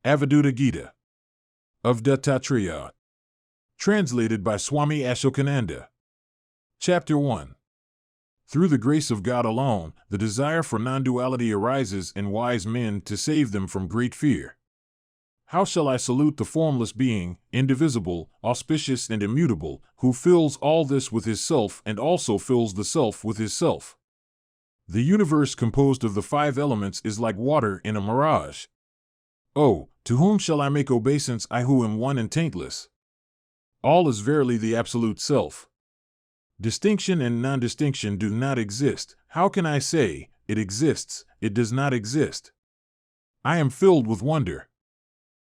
Avadhuta Gita of Dattatreya. Translated by Swami Ashokanandha. Chapter 1. Through the grace of God alone, the desire for non-duality arises in wise men to save them from great fear. How shall I salute the formless being, indivisible, auspicious and immutable, who fills all this with his self and also fills the self with his self? The universe composed of the five elements is like water in a mirage. Oh, to whom shall I make obeisance, I who am one and taintless? All is verily the absolute self. Distinction and non-distinction do not exist. How can I say, it exists, it does not exist? I am filled with wonder.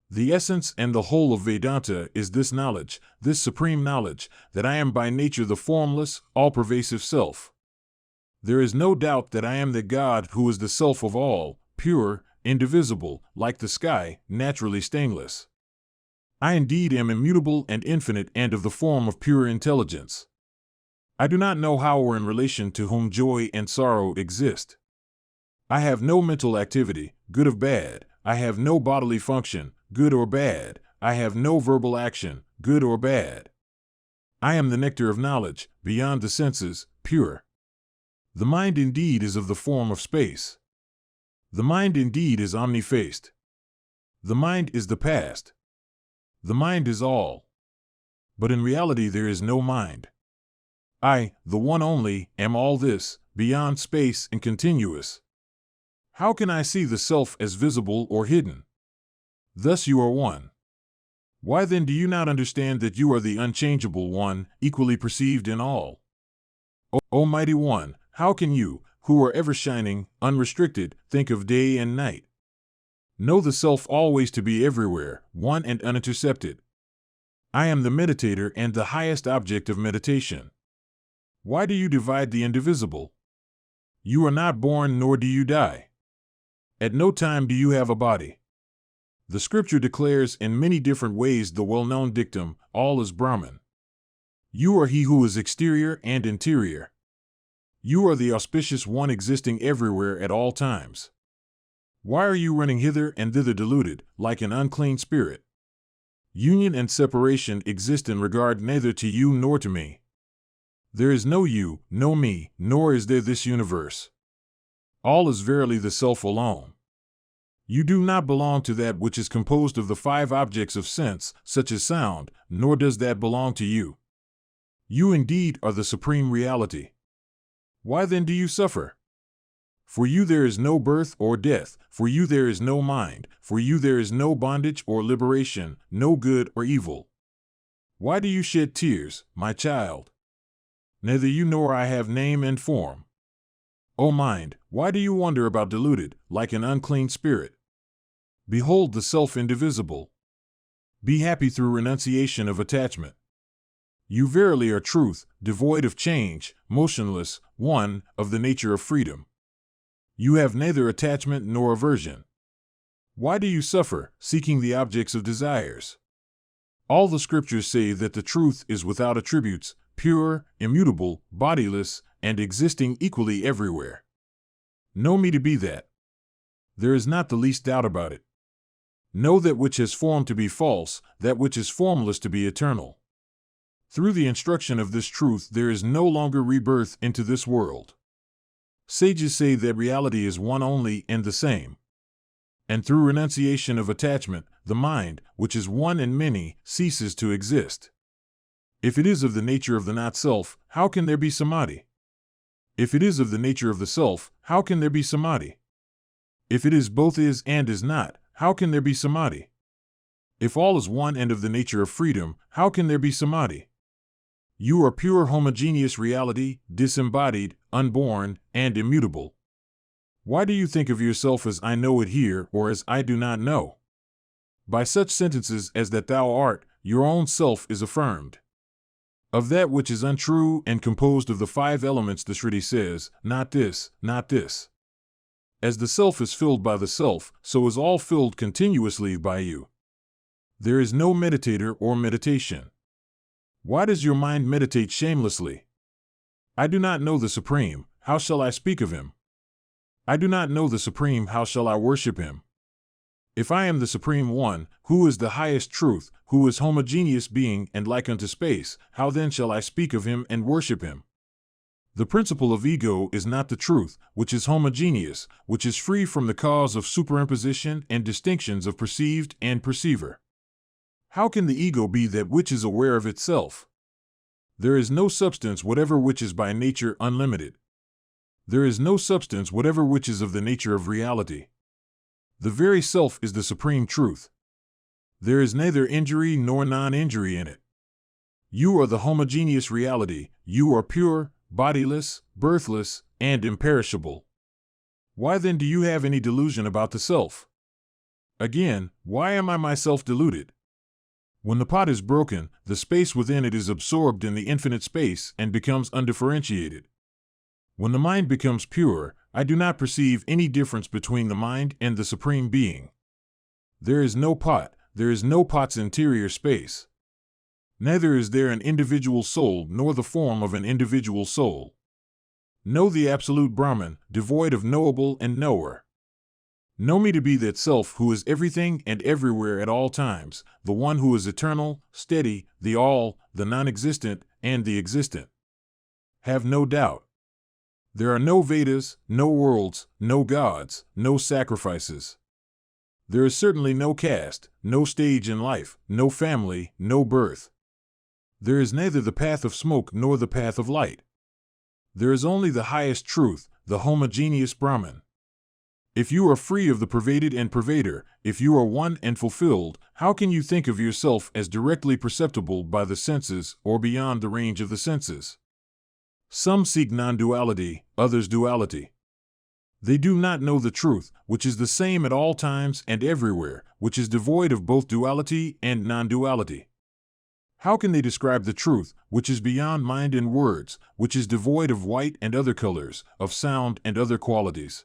The essence and the whole of Vedanta is this knowledge, this supreme knowledge, that I am by nature the formless, all-pervasive self. There is no doubt that I am the God who is the self of all, pure, indivisible, like the sky, naturally stainless. I indeed am immutable and infinite and of the form of pure intelligence. I do not know how or in relation to whom joy and sorrow exist. I have no mental activity, good or bad. I have no bodily function, good or bad. I have no verbal action, good or bad. I am the nectar of knowledge, beyond the senses, pure. The mind indeed is of the form of space. The mind indeed is omnifaced. The mind is the past. The mind is all. But in reality there is no mind. I, the one only, am all this, beyond space and continuous. How can I see the self as visible or hidden? Thus you are one. Why then do you not understand that you are the unchangeable one, equally perceived in all? O mighty one, how can you, who are ever shining, unrestricted, think of day and night? Know the self always to be everywhere, one and unintercepted. I am the meditator and the highest object of meditation. Why do you divide the indivisible? You are not born nor do you die. At no time do you have a body. The scripture declares in many different ways the well-known dictum, all is Brahman. You are he who is exterior and interior. You are the auspicious one existing everywhere at all times. Why are you running hither and thither deluded, like an unclean spirit? Union and separation exist in regard neither to you nor to me. There is no you, no me, nor is there this universe. All is verily the self alone. You do not belong to that which is composed of the five objects of sense, such as sound, nor does that belong to you. You indeed are the supreme reality. Why then do you suffer? For you there is no birth or death, for you there is no mind, for you there is no bondage or liberation, no good or evil. Why do you shed tears, my child? Neither you nor I have name and form. O mind, why do you wander about deluded, like an unclean spirit? Behold the self indivisible. Be happy through renunciation of attachment. You verily are truth, devoid of change, motionless, one, of the nature of freedom. You have neither attachment nor aversion. Why do you suffer, seeking the objects of desires? All the scriptures say that the truth is without attributes, pure, immutable, bodiless, and existing equally everywhere. Know me to be that. There is not the least doubt about it. Know that which has form to be false, that which is formless to be eternal. Through the instruction of this truth there is no longer rebirth into this world. Sages say that reality is one only and the same. And through renunciation of attachment, the mind, which is one and many, ceases to exist. If it is of the nature of the not-self, how can there be samadhi? If it is of the nature of the self, how can there be samadhi? If it is both is and is not, how can there be samadhi? If all is one and of the nature of freedom, how can there be samadhi? You are pure homogeneous reality, disembodied, unborn, and immutable. Why do you think of yourself as I know it here or as I do not know? By such sentences as that thou art, your own self is affirmed. Of that which is untrue and composed of the five elements the Shruti says, not this, not this. As the self is filled by the self, so is all filled continuously by you. There is no meditator or meditation. Why does your mind meditate shamelessly? I do not know the Supreme, how shall I speak of him? I do not know the Supreme, how shall I worship him? If I am the Supreme One, who is the highest truth, who is homogeneous being and like unto space, how then shall I speak of him and worship him? The principle of ego is not the truth, which is homogeneous, which is free from the cause of superimposition and distinctions of perceived and perceiver. How can the ego be that which is aware of itself? There is no substance whatever which is by nature unlimited. There is no substance whatever which is of the nature of reality. The very self is the supreme truth. There is neither injury nor non-injury in it. You are the homogeneous reality. You are pure, bodiless, birthless, and imperishable. Why then do you have any delusion about the self? Again, why am I myself deluded? When the pot is broken, the space within it is absorbed in the infinite space and becomes undifferentiated. When the mind becomes pure, I do not perceive any difference between the mind and the Supreme Being. There is no pot, there is no pot's interior space. Neither is there an individual soul nor the form of an individual soul. Know the absolute Brahman, devoid of knowable and knower. Know me to be that self who is everything and everywhere at all times, the one who is eternal, steady, the all, the non-existent, and the existent. Have no doubt. There are no Vedas, no worlds, no gods, no sacrifices. There is certainly no caste, no stage in life, no family, no birth. There is neither the path of smoke nor the path of light. There is only the highest truth, the homogeneous Brahman. If you are free of the pervaded and pervader, if you are one and fulfilled, how can you think of yourself as directly perceptible by the senses or beyond the range of the senses? Some seek non-duality, others duality. They do not know the truth, which is the same at all times and everywhere, which is devoid of both duality and non-duality. How can they describe the truth, which is beyond mind and words, which is devoid of white and other colors, of sound and other qualities?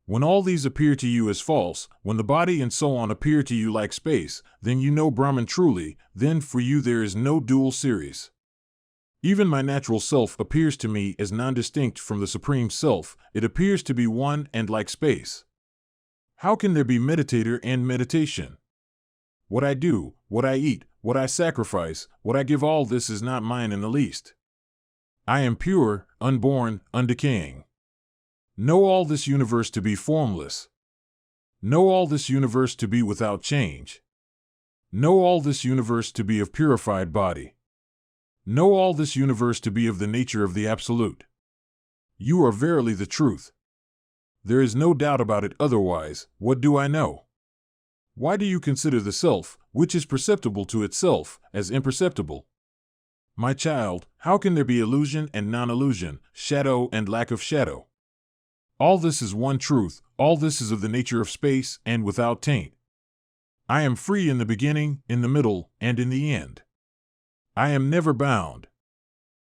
When all these appear to you as false, when the body and so on appear to you like space, then you know Brahman truly, then for you there is no dual series. Even my natural self appears to me as non-distinct from the Supreme Self. It appears to be one and like space. How can there be meditator and meditation? What I do, what I eat, what I sacrifice, what I give, all this is not mine in the least. I am pure, unborn, undecaying. Know all this universe to be formless. Know all this universe to be without change. Know all this universe to be of purified body. Know all this universe to be of the nature of the Absolute. You are verily the truth. There is no doubt about it. Otherwise, what do I know? Why do you consider the self, which is perceptible to itself, as imperceptible? My child, how can there be illusion and non-illusion, shadow and lack of shadow? All this is one truth, all this is of the nature of space and without taint. I am free in the beginning, in the middle, and in the end. I am never bound.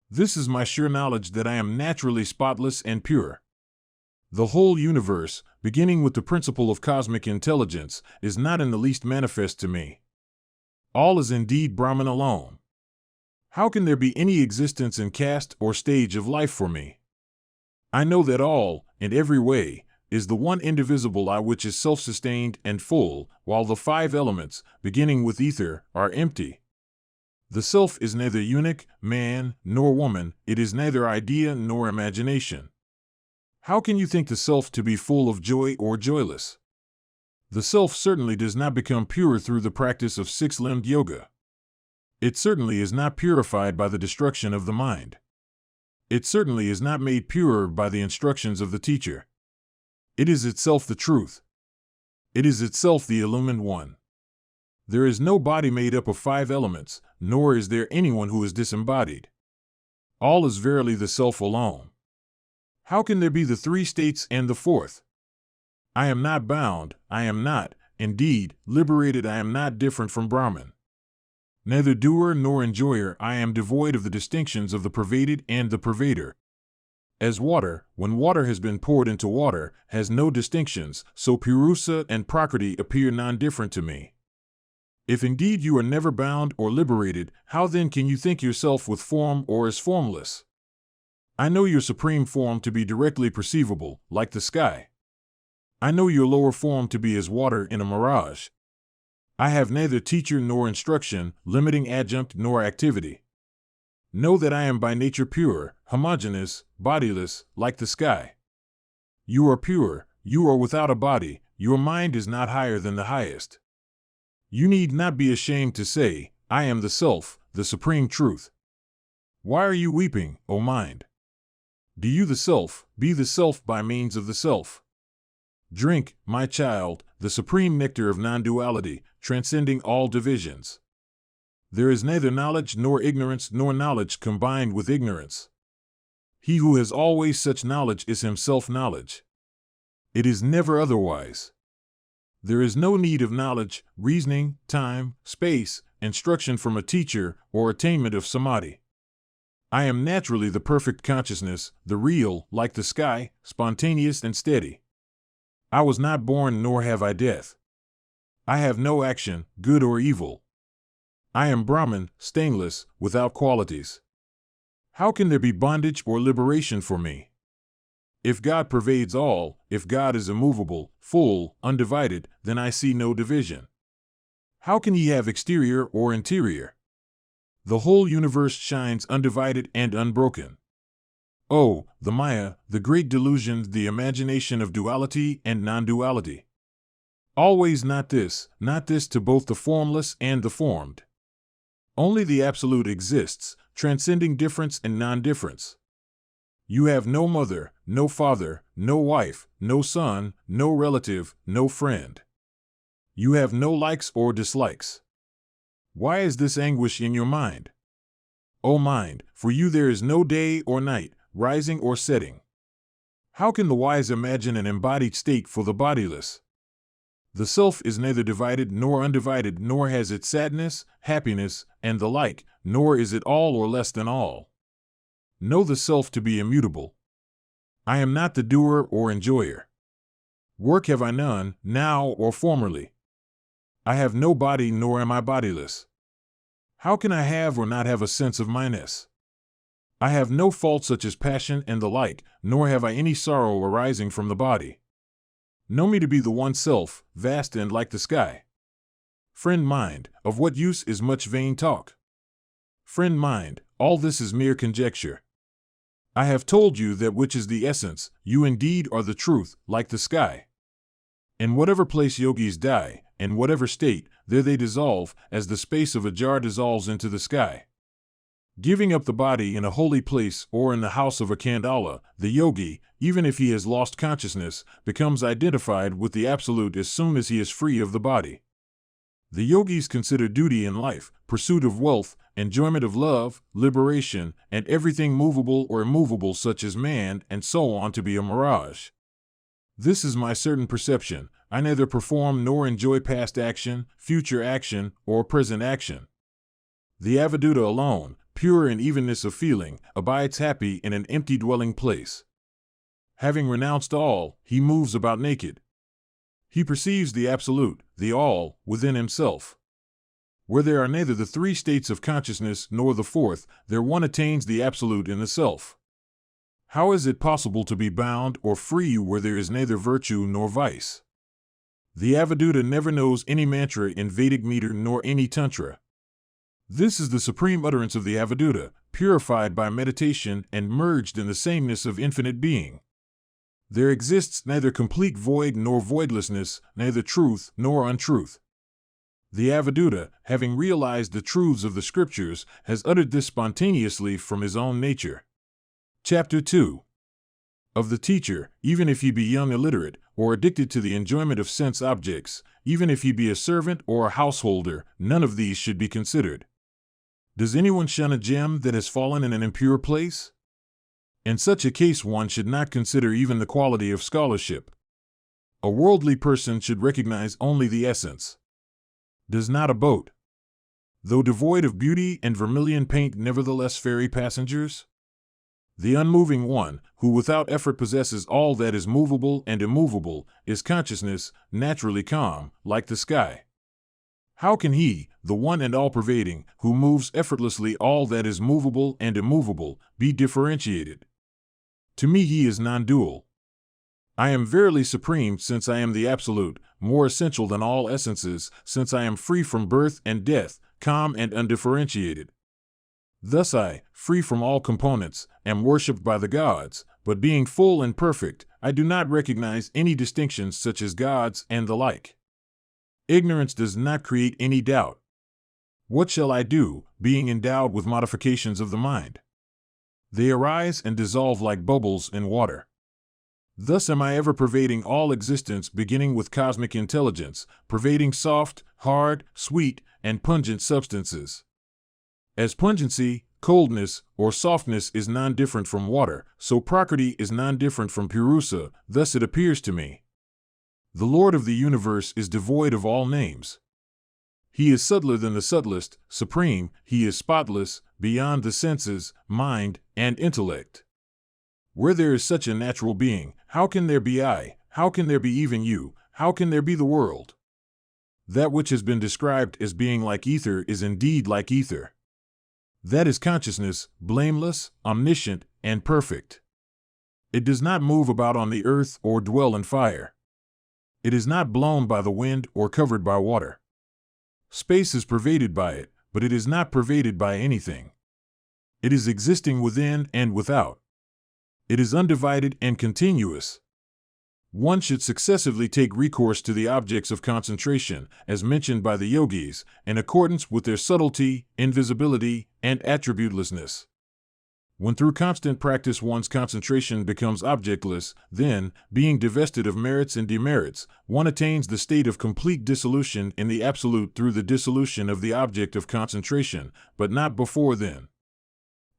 This is my sure knowledge that I am naturally spotless and pure. The whole universe, beginning with the principle of cosmic intelligence, is not in the least manifest to me. All is indeed Brahman alone. How can there be any existence in caste or stage of life for me? I know that all, in every way, is the one indivisible I which is self-sustained and full, while the five elements, beginning with ether, are empty. The self is neither eunuch, man, nor woman, it is neither idea nor imagination. How can you think the self to be full of joy or joyless? The self certainly does not become pure through the practice of six-limbed yoga. It certainly is not purified by the destruction of the mind. It certainly is not made purer by the instructions of the teacher. It is itself the truth. It is itself the illumined one. There is no body made up of five elements, nor is there anyone who is disembodied. All is verily the self alone. How can there be the three states and the fourth? I am not bound, I am not, indeed, liberated. I am not different from Brahman. Neither doer nor enjoyer, I am devoid of the distinctions of the pervaded and the pervader. As water, when water has been poured into water, has no distinctions, so Purusa and Prakriti appear non-different to me. If indeed you are never bound or liberated, how then can you think yourself with form or as formless? I know your supreme form to be directly perceivable, like the sky. I know your lower form to be as water in a mirage. I have neither teacher nor instruction, limiting adjunct nor activity. Know that I am by nature pure, homogeneous, bodiless, like the sky. You are pure, you are without a body, your mind is not higher than the highest. You need not be ashamed to say, I am the self, the supreme truth. Why are you weeping, O mind? Do you the self, be the self by means of the self. Drink, my child, the supreme nectar of non-duality, transcending all divisions. There is neither knowledge nor ignorance nor knowledge combined with ignorance. He who has always such knowledge is himself knowledge. It is never otherwise. There is no need of knowledge, reasoning, time, space, instruction from a teacher, or attainment of samadhi. I am naturally the perfect consciousness, the real, like the sky, spontaneous and steady. I was not born nor have I death. I have no action, good or evil. I am Brahman, stainless, without qualities. How can there be bondage or liberation for me? If God pervades all, if God is immovable, full, undivided, then I see no division. How can he have exterior or interior? The whole universe shines undivided and unbroken. Oh, the Maya, the great delusion, the imagination of duality and non-duality. Always not this to both the formless and the formed. Only the Absolute exists, transcending difference and non-difference. You have no mother, no father, no wife, no son, no relative, no friend. You have no likes or dislikes. Why is this anguish in your mind? O mind, for you there is no day or night, rising or setting. How can the wise imagine an embodied state for the bodiless? The self is neither divided nor undivided, nor has it sadness, happiness, and the like, nor is it all or less than all. Know the self to be immutable. I am not the doer or enjoyer. Work have I none, now or formerly. I have no body nor am I bodiless. How can I have or not have a sense of myness? I have no fault such as passion and the like, nor have I any sorrow arising from the body. Know me to be the one self, vast and like the sky. Friend mind, of what use is much vain talk? Friend mind, all this is mere conjecture. I have told you that which is the essence, you indeed are the truth, like the sky. In whatever place yogis die, in whatever state, there they dissolve, as the space of a jar dissolves into the sky. Giving up the body in a holy place or in the house of a Kandala, the yogi, even if he has lost consciousness, becomes identified with the Absolute as soon as he is free of the body. The yogis consider duty in life, pursuit of wealth, enjoyment of love, liberation, and everything movable or immovable such as man and so on to be a mirage. This is my certain perception. I neither perform nor enjoy past action, future action, or present action. The avaduta alone, pure in evenness of feeling, abides happy in an empty dwelling place. Having renounced all, he moves about naked. He perceives the Absolute, the All, within himself. Where there are neither the three states of consciousness nor the fourth, there one attains the Absolute in the self. How is it possible to be bound or free where there is neither virtue nor vice? The avaduta never knows any mantra in Vedic meter nor any tantra. This is the supreme utterance of the avaduta, purified by meditation and merged in the sameness of infinite being. There exists neither complete void nor voidlessness, neither truth nor untruth. The avaduta, having realized the truths of the scriptures, has uttered this spontaneously from his own nature. Chapter 2. Of the teacher, even if he be young illiterate, or addicted to the enjoyment of sense objects, even if he be a servant or a householder, none of these should be considered. Does anyone shun a gem that has fallen in an impure place? In such a case one should not consider even the quality of scholarship. A worldly person should recognize only the essence. Does not a boat, though devoid of beauty and vermilion paint, nevertheless ferry passengers? The unmoving one, who without effort possesses all that is movable and immovable, is consciousness, naturally calm, like the sky. How can he, the one and all-pervading, who moves effortlessly all that is movable and immovable, be differentiated? To me he is non-dual. I am verily supreme, since I am the Absolute, more essential than all essences, since I am free from birth and death, calm and undifferentiated. Thus I, free from all components, am worshipped by the gods, but being full and perfect, I do not recognize any distinctions such as gods and the like. Ignorance does not create any doubt. What shall I do, being endowed with modifications of the mind? They arise and dissolve like bubbles in water. Thus am I ever pervading all existence, beginning with cosmic intelligence, pervading soft, hard, sweet, and pungent substances. As pungency, coldness, or softness is non-different from water, so Prakriti is non-different from Purusa. Thus it appears to me. The Lord of the universe is devoid of all names. He is subtler than the subtlest, supreme, he is spotless, beyond the senses, mind, and intellect. Where there is such a natural being, how can there be I? How can there be even you? How can there be the world? That which has been described as being like ether is indeed like ether. That is consciousness, blameless, omniscient, and perfect. It does not move about on the earth or dwell in fire. It is not blown by the wind or covered by water. Space is pervaded by it, but it is not pervaded by anything. It is existing within and without. It is undivided and continuous. One should successively take recourse to the objects of concentration, as mentioned by the yogis, in accordance with their subtlety, invisibility, and attributelessness. When through constant practice one's concentration becomes objectless, then, being divested of merits and demerits, one attains the state of complete dissolution in the Absolute through the dissolution of the object of concentration, but not before then.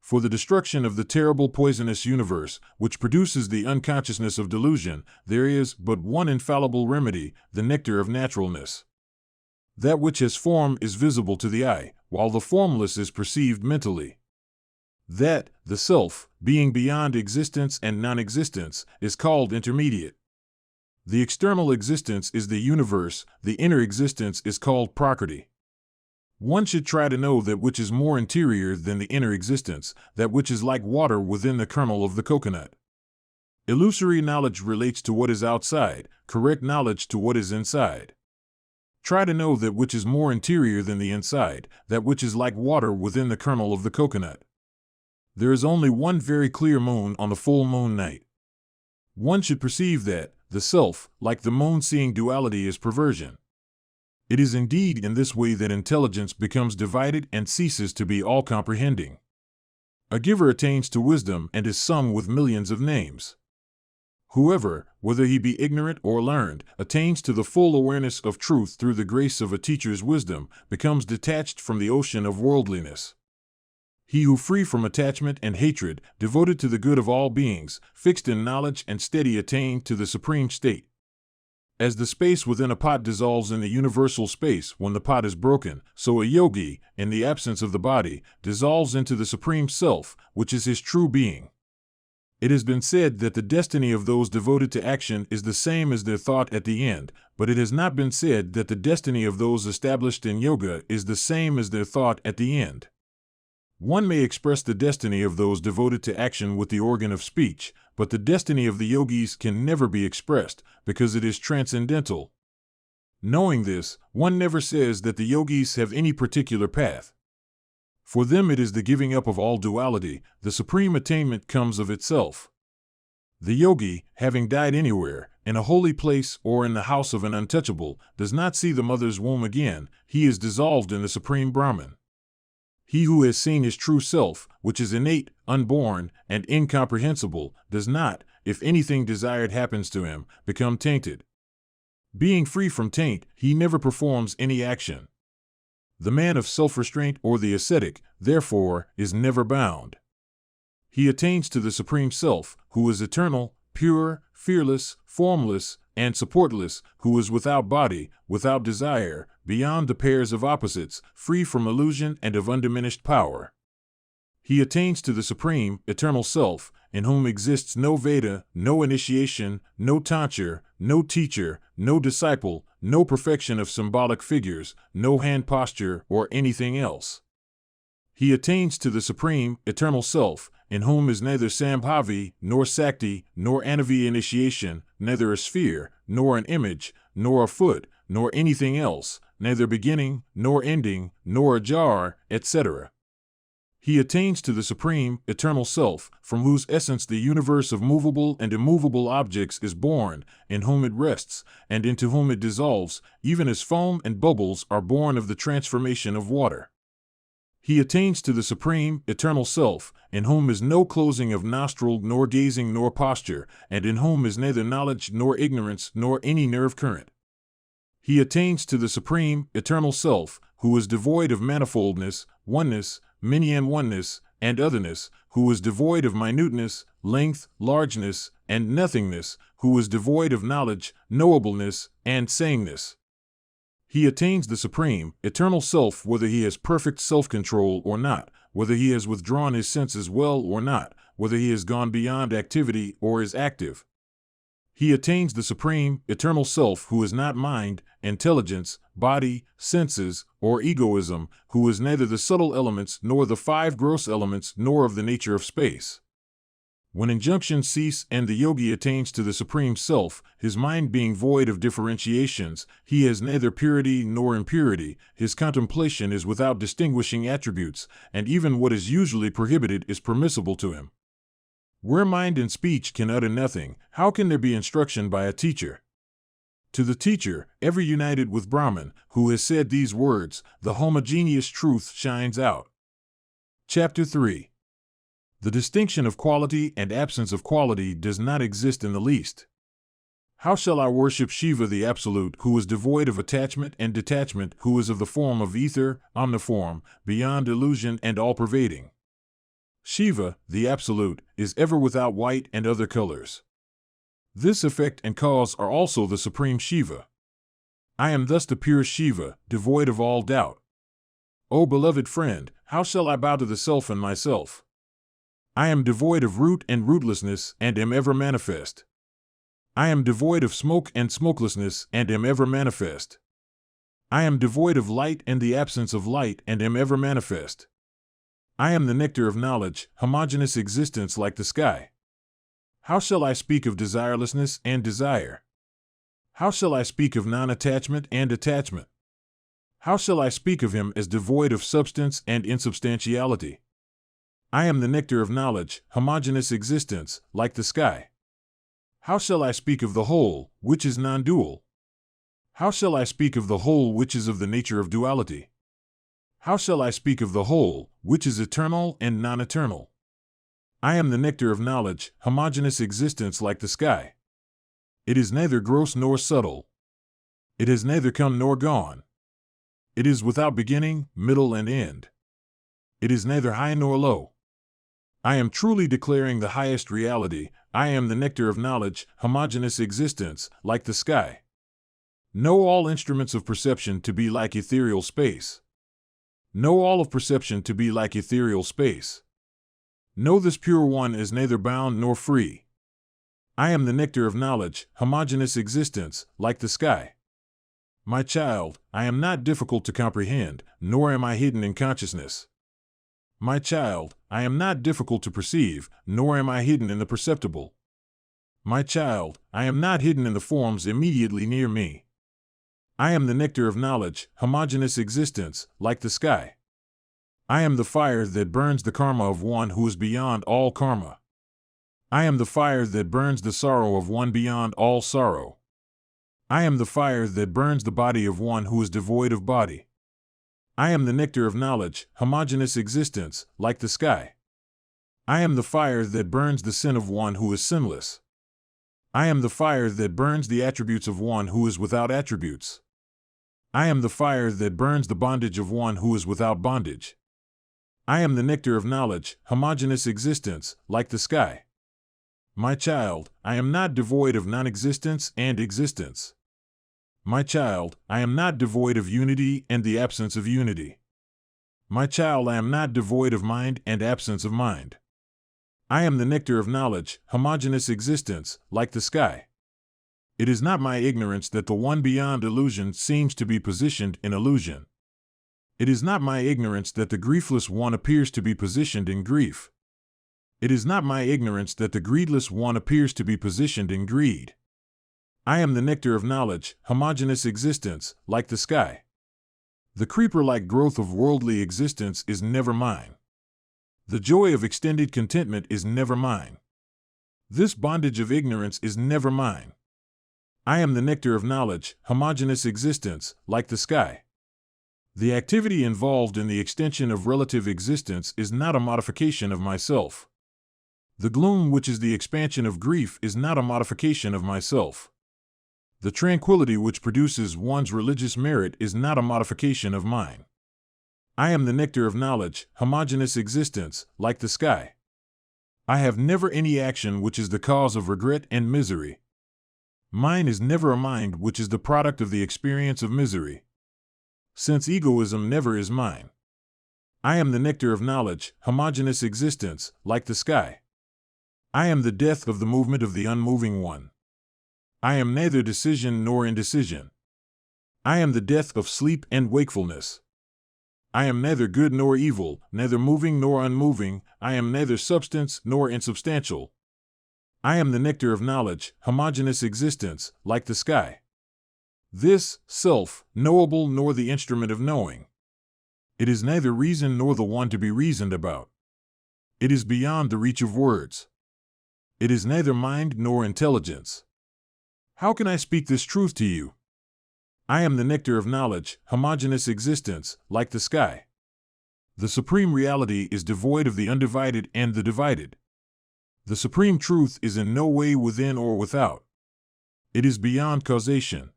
For the destruction of the terrible poisonous universe, which produces the unconsciousness of delusion, there is but one infallible remedy, the nectar of naturalness. That which has form is visible to the eye, while the formless is perceived mentally. That, the self, being beyond existence and non-existence, is called intermediate. The external existence is the universe, the inner existence is called Prakriti. One should try to know that which is more interior than the inner existence, that which is like water within the kernel of the coconut. Illusory knowledge relates to what is outside, correct knowledge to what is inside. Try to know that which is more interior than the inside, that which is like water within the kernel of the coconut. There is only one very clear moon on the full moon night. One should perceive that, the self, like the moon-seeing duality, is perversion. It is indeed in this way that intelligence becomes divided and ceases to be all-comprehending. A giver attains to wisdom and is sung with millions of names. Whoever, whether he be ignorant or learned, attains to the full awareness of truth through the grace of a teacher's wisdom, becomes detached from the ocean of worldliness. He who, free from attachment and hatred, devoted to the good of all beings, fixed in knowledge and steady, attained to the supreme state. As the space within a pot dissolves in the universal space when the pot is broken, so a yogi, in the absence of the body, dissolves into the supreme self, which is his true being. It has been said that the destiny of those devoted to action is the same as their thought at the end, but it has not been said that the destiny of those established in yoga is the same as their thought at the end. One may express the destiny of those devoted to action with the organ of speech, but the destiny of the yogis can never be expressed, because it is transcendental. Knowing this, one never says that the yogis have any particular path. For them it is the giving up of all duality, the supreme attainment comes of itself. The yogi, having died anywhere, in a holy place or in the house of an untouchable, does not see the mother's womb again, he is dissolved in the supreme Brahman. He who has seen his true self, which is innate, unborn, and incomprehensible, does not, if anything desired happens to him, become tainted. Being free from taint, he never performs any action. The man of self-restraint or the ascetic, therefore, is never bound. He attains to the supreme self, who is eternal, pure, fearless, formless, and supportless, who is without body, without desire, beyond the pairs of opposites, free from illusion and of undiminished power. He attains to the supreme, eternal self, in whom exists no Veda, no initiation, no tonsure, no teacher, no disciple, no perfection of symbolic figures, no hand posture, or anything else. He attains to the supreme, eternal self, in whom is neither Sambhavi, nor Sakti, nor Anavi initiation, neither a sphere, nor an image, nor a foot, nor anything else, neither beginning, nor ending, nor a jar, etc. He attains to the supreme, eternal self, from whose essence the universe of movable and immovable objects is born, in whom it rests, and into whom it dissolves, even as foam and bubbles are born of the transformation of water. He attains to the supreme, eternal self, in whom is no closing of nostril, nor gazing, nor posture, and in whom is neither knowledge, nor ignorance, nor any nerve current. He attains to the supreme, eternal self, who is devoid of manifoldness, oneness, many and oneness, and otherness, who is devoid of minuteness, length, largeness, and nothingness, who is devoid of knowledge, knowableness, and sayingness. He attains the supreme, eternal self whether he has perfect self-control or not, whether he has withdrawn his senses well or not, whether he has gone beyond activity or is active. He attains the supreme, eternal self who is not mind, intelligence, body, senses, or egoism, who is neither the subtle elements nor the five gross elements nor of the nature of space. When injunctions cease and the yogi attains to the supreme self, his mind being void of differentiations, he has neither purity nor impurity, his contemplation is without distinguishing attributes, and even what is usually prohibited is permissible to him. Where mind and speech can utter nothing, how can there be instruction by a teacher? To the teacher, ever united with Brahman, who has said these words, the homogeneous truth shines out. Chapter 3. The distinction of quality and absence of quality does not exist in the least. How shall I worship Shiva the Absolute, who is devoid of attachment and detachment, who is of the form of ether, omniform, beyond illusion and all-pervading? Shiva, the Absolute, is ever without white and other colors. This effect and cause are also the supreme Shiva. I am thus the pure Shiva, devoid of all doubt. O beloved friend, how shall I bow to the self and myself? I am devoid of root and rootlessness, and am ever manifest. I am devoid of smoke and smokelessness, and am ever manifest. I am devoid of light and the absence of light, and am ever manifest. I am the nectar of knowledge, homogeneous existence like the sky. How shall I speak of desirelessness and desire? How shall I speak of non-attachment and attachment? How shall I speak of him as devoid of substance and insubstantiality? I am the nectar of knowledge, homogeneous existence, like the sky. How shall I speak of the whole, which is non-dual? How shall I speak of the whole which is of the nature of duality? How shall I speak of the whole, which is eternal and non-eternal? I am the nectar of knowledge, homogeneous existence like the sky. It is neither gross nor subtle. It has neither come nor gone. It is without beginning, middle, and end. It is neither high nor low. I am truly declaring the highest reality. I am the nectar of knowledge, homogeneous existence, like the sky. Know all instruments of perception to be like ethereal space. Know all of perception to be like ethereal space. Know this pure one is neither bound nor free. I am the nectar of knowledge, homogeneous existence, like the sky. My child, I am not difficult to comprehend, nor am I hidden in consciousness. My child, I am not difficult to perceive, nor am I hidden in the perceptible. My child, I am not hidden in the forms immediately near me. I am the nectar of knowledge, homogeneous existence, like the sky. I am the fire that burns the karma of one who is beyond all karma. I am the fire that burns the sorrow of one beyond all sorrow. I am the fire that burns the body of one who is devoid of body. I am the nectar of knowledge, homogeneous existence, like the sky. I am the fire that burns the sin of one who is sinless. I am the fire that burns the attributes of one who is without attributes. I am the fire that burns the bondage of one who is without bondage. I am the nectar of knowledge, homogeneous existence, like the sky. My child, I am not devoid of non-existence and existence. My child, I am not devoid of unity and the absence of unity. My child, I am not devoid of mind and absence of mind. I am the nectar of knowledge, homogeneous existence, like the sky. It is not my ignorance that the one beyond illusion seems to be positioned in illusion. It is not my ignorance that the griefless one appears to be positioned in grief. It is not my ignorance that the greedless one appears to be positioned in greed. I am the nectar of knowledge, homogeneous existence, like the sky. The creeper-like growth of worldly existence is never mine. The joy of extended contentment is never mine. This bondage of ignorance is never mine. I am the nectar of knowledge, homogeneous existence, like the sky. The activity involved in the extension of relative existence is not a modification of myself. The gloom which is the expansion of grief is not a modification of myself. The tranquility which produces one's religious merit is not a modification of mine. I am the nectar of knowledge, homogeneous existence, like the sky. I have never any action which is the cause of regret and misery. Mine is never a mind which is the product of the experience of misery. Since egoism never is mine. I am the nectar of knowledge, homogeneous existence, like the sky. I am the death of the movement of the unmoving one. I am neither decision nor indecision. I am the death of sleep and wakefulness. I am neither good nor evil, neither moving nor unmoving. I am neither substance nor insubstantial. I am the nectar of knowledge, homogeneous existence, like the sky. This, self, knowable nor the instrument of knowing. It is neither reason nor the one to be reasoned about. It is beyond the reach of words. It is neither mind nor intelligence. How can I speak this truth to you? I am the nectar of knowledge, homogeneous existence, like the sky. The supreme reality is devoid of the undivided and the divided. The supreme truth is in no way within or without. It is beyond causation.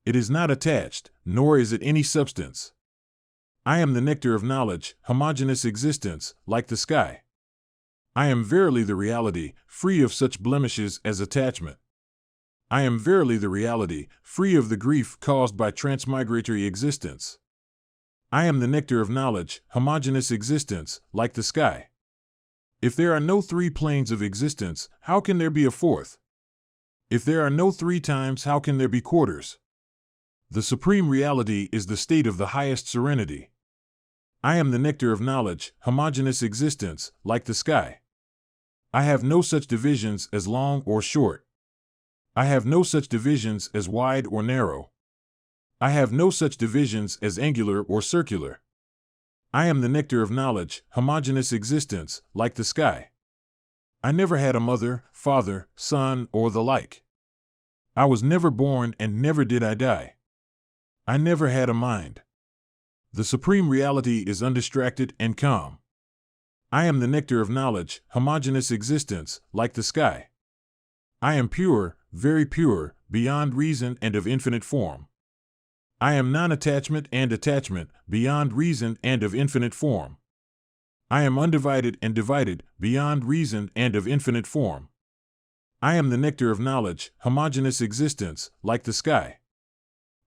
It is not attached, nor is it any substance. I am the nectar of knowledge, homogeneous existence, like the sky. I am verily the reality, free of such blemishes as attachment. I am verily the reality, free of the grief caused by transmigratory existence. I am the nectar of knowledge, homogeneous existence, like the sky. If there are no three planes of existence, how can there be a fourth? If there are no three times, how can there be quarters? The supreme reality is the state of the highest serenity. I am the nectar of knowledge, homogeneous existence, like the sky. I have no such divisions as long or short. I have no such divisions as wide or narrow. I have no such divisions as angular or circular. I am the nectar of knowledge, homogeneous existence, like the sky. I never had a mother, father, son, or the like. I was never born and never did I die. I never had a mind. The supreme reality is undistracted and calm. I am the nectar of knowledge, homogeneous existence, like the sky. I am pure, very pure, beyond reason and of infinite form. I am non-attachment and attachment, beyond reason and of infinite form. I am undivided and divided, beyond reason and of infinite form. I am the nectar of knowledge, homogeneous existence, like the sky.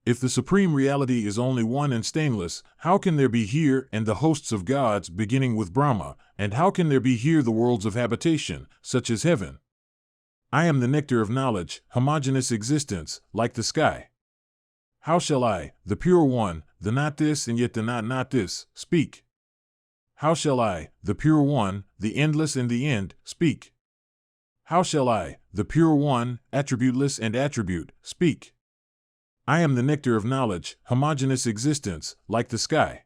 If the supreme reality is only one and stainless, how can there be here and the hosts of gods beginning with Brahma, and how can there be here the worlds of habitation, such as heaven? I am the nectar of knowledge, homogeneous existence, like the sky. How shall I, the pure one, the not this and yet the not this, speak? How shall I, the pure one, the endless and the end, speak? How shall I, the pure one, attributeless and attribute, speak? I am the nectar of knowledge, homogeneous existence, like the sky.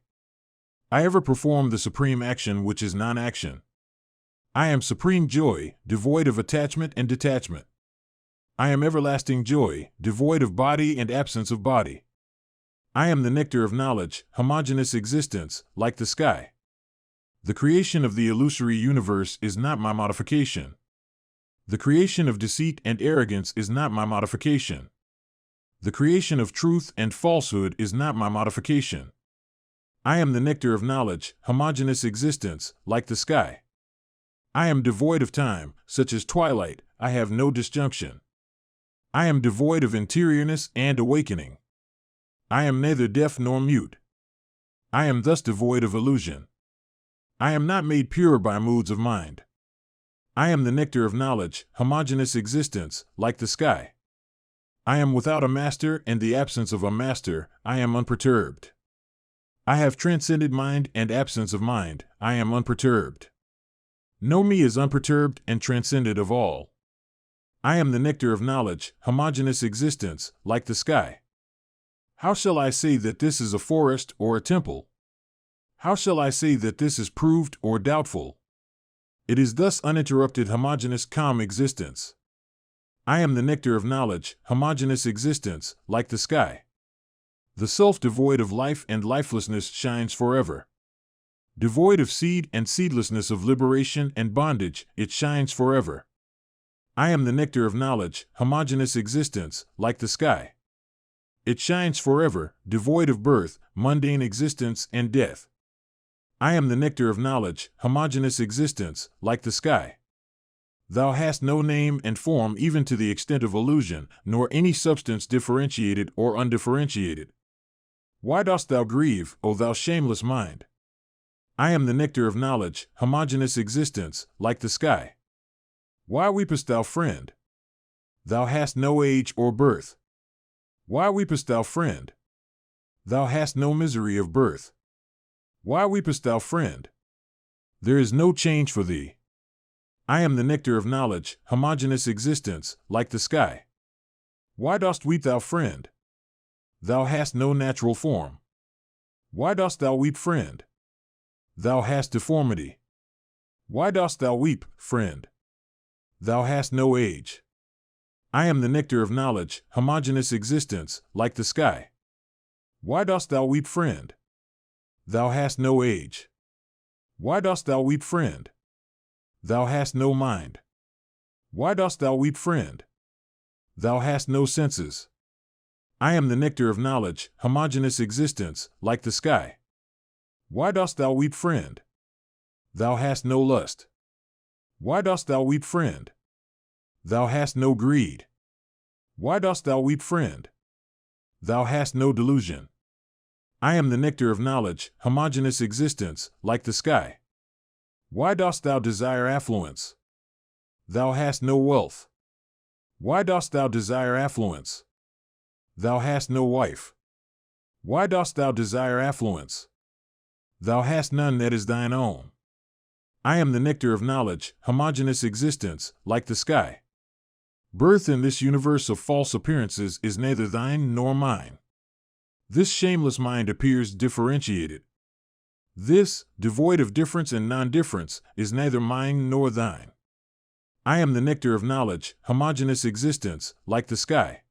I ever perform the supreme action which is non-action. I am supreme joy, devoid of attachment and detachment. I am everlasting joy, devoid of body and absence of body. I am the nectar of knowledge, homogeneous existence, like the sky. The creation of the illusory universe is not my modification. The creation of deceit and arrogance is not my modification. The creation of truth and falsehood is not my modification. I am the nectar of knowledge, homogeneous existence, like the sky. I am devoid of time, such as twilight, I have no disjunction. I am devoid of interiorness and awakening. I am neither deaf nor mute. I am thus devoid of illusion. I am not made pure by moods of mind. I am the nectar of knowledge, homogeneous existence, like the sky. I am without a master and the absence of a master, I am unperturbed. I have transcended mind and absence of mind. I am unperturbed. Know me as unperturbed and transcended of all. I am the nectar of knowledge, homogeneous existence, like the sky. How shall I say that this is a forest or a temple? How shall I say that this is proved or doubtful? It is thus uninterrupted, homogeneous, calm existence. I am the nectar of knowledge, homogeneous existence, like the sky. The self devoid of life and lifelessness shines forever. Devoid of seed and seedlessness, of liberation and bondage, it shines forever. I am the nectar of knowledge, homogeneous existence, like the sky. It shines forever, devoid of birth, mundane existence, and death. I am the nectar of knowledge, homogeneous existence, like the sky. Thou hast no name and form even to the extent of illusion, nor any substance differentiated or undifferentiated. Why dost thou grieve, O thou shameless mind? I am the nectar of knowledge, homogeneous existence, like the sky. Why weepest thou, friend? Thou hast no age or birth. Why weepest thou, friend? Thou hast no misery of birth. Why weepest thou, friend? There is no change for thee. I am the nectar of knowledge, homogeneous existence, like the sky. Why dost weep, thou friend? Thou hast no natural form. Why dost thou weep, friend? Thou hast deformity. Why dost thou weep, friend? Thou hast no age. I am the nectar of knowledge, homogeneous existence, like the sky. Why dost thou weep, friend? Thou hast no age. Why dost thou weep, friend? Thou hast no mind. Why dost thou weep, friend? Thou hast no senses. I am the nectar of knowledge, homogeneous existence, like the sky. Why dost thou weep, friend? Thou hast no lust. Why dost thou weep, friend? Thou hast no greed. Why dost thou weep, friend? Thou hast no delusion. I am the nectar of knowledge, homogeneous existence, like the sky. Why dost thou desire affluence? Thou hast no wealth. Why dost thou desire affluence? Thou hast no wife. Why dost thou desire affluence? Thou hast none that is thine own. I am the nectar of knowledge, homogeneous existence, like the sky. Birth in this universe of false appearances is neither thine nor mine. This shameless mind appears differentiated. This, devoid of difference and non-difference, is neither mine nor thine. I am the nectar of knowledge, homogeneous existence, like the sky.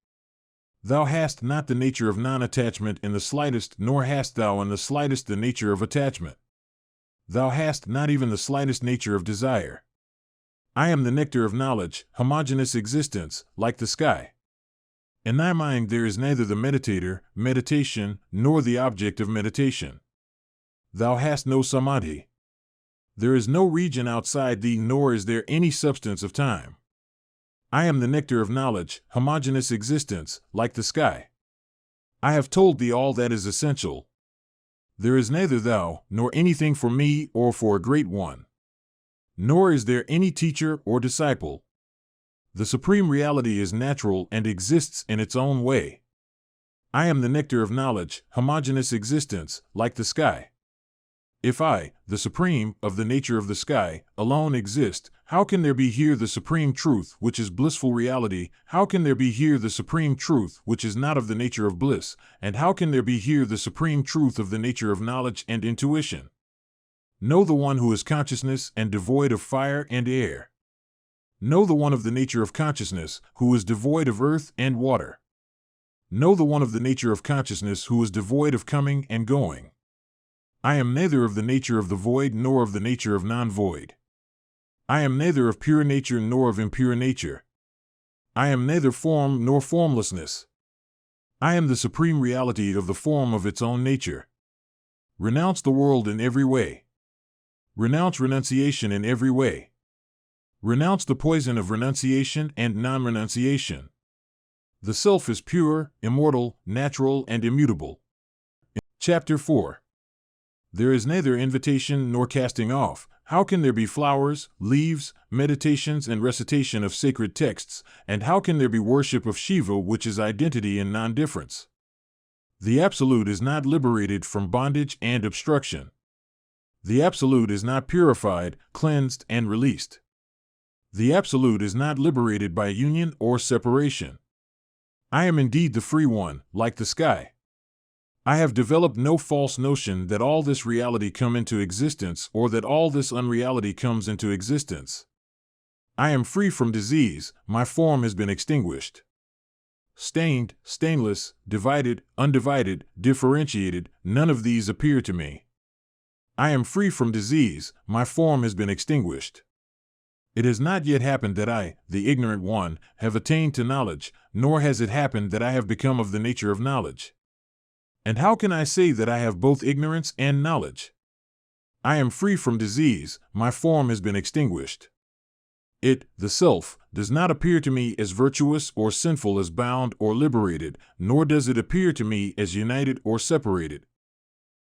Thou hast not the nature of non-attachment in the slightest, nor hast thou in the slightest the nature of attachment. Thou hast not even the slightest nature of desire. I am the nectar of knowledge, homogeneous existence, like the sky. In thy mind there is neither the meditator, meditation, nor the object of meditation. Thou hast no samadhi. There is no region outside thee, nor is there any substance of time. I am the nectar of knowledge, homogeneous existence, like the sky. I have told thee all that is essential. There is neither thou, nor anything for me or for a great one. Nor is there any teacher or disciple. The supreme reality is natural and exists in its own way. I am the nectar of knowledge, homogeneous existence, like the sky. If I, the supreme, of the nature of the sky, alone exist, how can there be here the supreme truth, which is blissful reality? How can there be here the supreme truth, which is not of the nature of bliss? And how can there be here the supreme truth of the nature of knowledge and intuition? Know the one who is consciousness and devoid of fire and air. Know the one of the nature of consciousness, who is devoid of earth and water. Know the one of the nature of consciousness who is devoid of coming and going. I am neither of the nature of the void nor of the nature of non-void. I am neither of pure nature nor of impure nature. I am neither form nor formlessness. I am the supreme reality of the form of its own nature. Renounce the world in every way. Renounce renunciation in every way. Renounce the poison of renunciation and non-renunciation. The self is pure, immortal, natural, and immutable. Chapter 4. There is neither invitation nor casting off. How can there be flowers, leaves, meditations, and recitation of sacred texts, and how can there be worship of Shiva, which is identity in non-difference? The Absolute is not liberated from bondage and obstruction. The Absolute is not purified, cleansed, and released. The Absolute is not liberated by union or separation. I am indeed the free one, like the sky. I have developed no false notion that all this reality come into existence or that all this unreality comes into existence. I am free from disease, my form has been extinguished. Stained, stainless, divided, undivided, differentiated, none of these appear to me. I am free from disease, my form has been extinguished. It has not yet happened that I, the ignorant one, have attained to knowledge, nor has it happened that I have become of the nature of knowledge. And how can I say that I have both ignorance and knowledge? I am free from disease, my form has been extinguished. It, the self, does not appear to me as virtuous or sinful as bound or liberated, nor does it appear to me as united or separated.